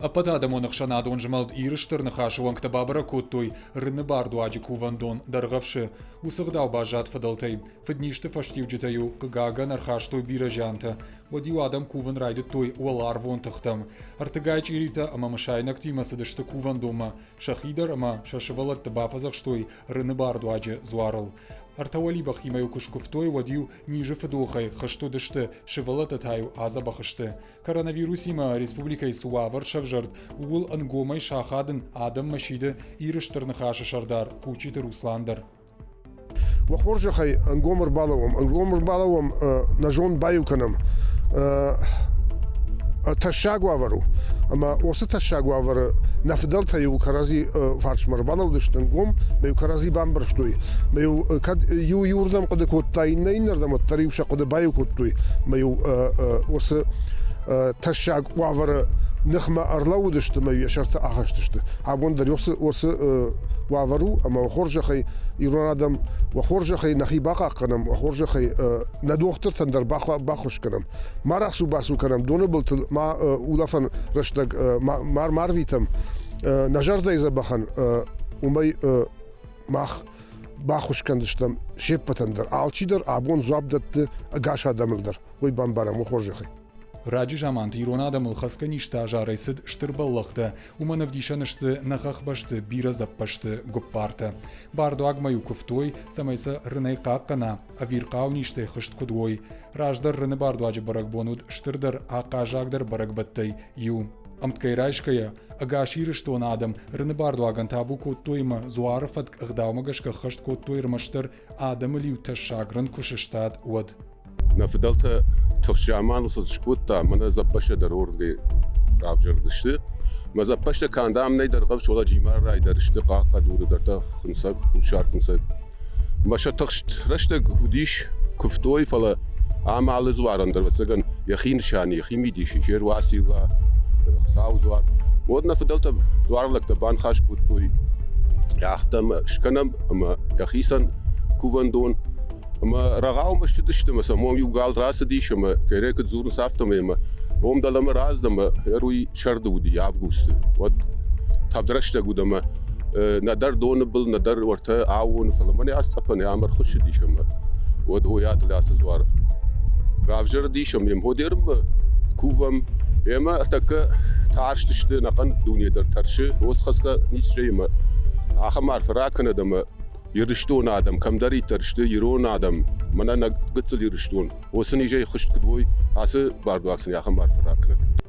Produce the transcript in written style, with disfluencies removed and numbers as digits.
Æpпәтадәмон æхсәнадон змәлд Иры Стыр Ныхас уәнгтæ бабæрæг кодтой Рыны бардуаджы кувæндон Дæргъæвсы уæддæр баззад фыдæлтәй Фыднизты фæстиуджытæ-иу хъыгагән æрхастой бирә зиантæ водиу адәм кувын райдыдтой уæларвон тыхтәм артыгайч ирита ама мышайнак тимасы дышты кувәндома шахидер ама шашывалат бафазахстой Рыны бардуаджы зуарыл артавали бахимаю кушкуфтой водиу ниже фыдохай хашто дышты шывалататаю аза бахышты коронавирус има республика Исуавар шавжард угул ангомай шахадын адәм машиды Иры Стыр Ныхас шардар Кучиты Русландар. وخورجخي انقومر بالوم نجون بايو كنم تشاغوافرو اما وسط تشاغوافر نفدلتە-иу كرازي فارشمر بالو دشتنقوم ميو كرازي بامبرشتوي ميو كاد يو يوردم قد كودтай نينردم الطريوش قد بايو كودتوي ميو وس تشاغوافر نخمة أرلو دشت ميو يشرت آخش دشت عبون در وس وافرو اما وخورجخي يرون آدم وخورجخي نخي باقا قنم وخورجخي ندوختر تندر باخوش کنم ما رعسو-بацу کنم دونه بلت ما اولافن رشتگ مارویتم نجرده ایزا بخن ومي ماخ باخوش کندشتم شیب تندر آلچی در عبون زواب دت اگاش آدم در وی بانبارم وخورجخي راجي жамант иронадам ылхаска ништа жарайсыд штырбаллахты уманавдишанышты нахахбашты бира заппашты гоппарты бардуаг маю кувтой самайса рынай каккана авиркау ниште хышт кудой раждар рыны бардуаджы барагбонуд штырдар акажагдар бардуаджы-иу амткайрайшкая агаширыштон адам рыны бардуаган табу кодтойма зуарыфат æгъдау хышт кодтой рмаштыр адамылиу ташагрын кушыштат уад. Na fıdæltæ tıxşaman sıçkutta mana zappaşa darorge ravjardıştı. Ma zappaşa kandam ne Dærgъæвсы ola cimar raydarıştı qaqqa duru darda xınsa şartınsa. Maşa tıxşt rashta hudiş kuftoy fala amalı zuarandar vatsagan yaxin şani yaximi dişi jer wasila sağ zuar. Modna fıdæltæ zuarlakta ban xaş kuttoy. Yaxtam şkanam ama yaxisan kuvændon ama rağav maştı dıştı mesela mom yugal rası dişi ama gerek zurun saftamı ama mom dalama razdı ama eruy şardı udi avgustu vat tabdraşta gudama nadar donable nadar orta avun falan mani astapan amar hoş dişi ama vat o yad lasız var ravjar dişi ama moderim kuvam ama artık tarş dıştı nakan dünyada tarşı osxaska nisçey ama axamar frakın adamı يرشتون آدم كم داري ترشت يرون آدم منا نقتل يرشتون وسني جاي خشت كدوي عسى باردو أكسن يا خمار فراكنت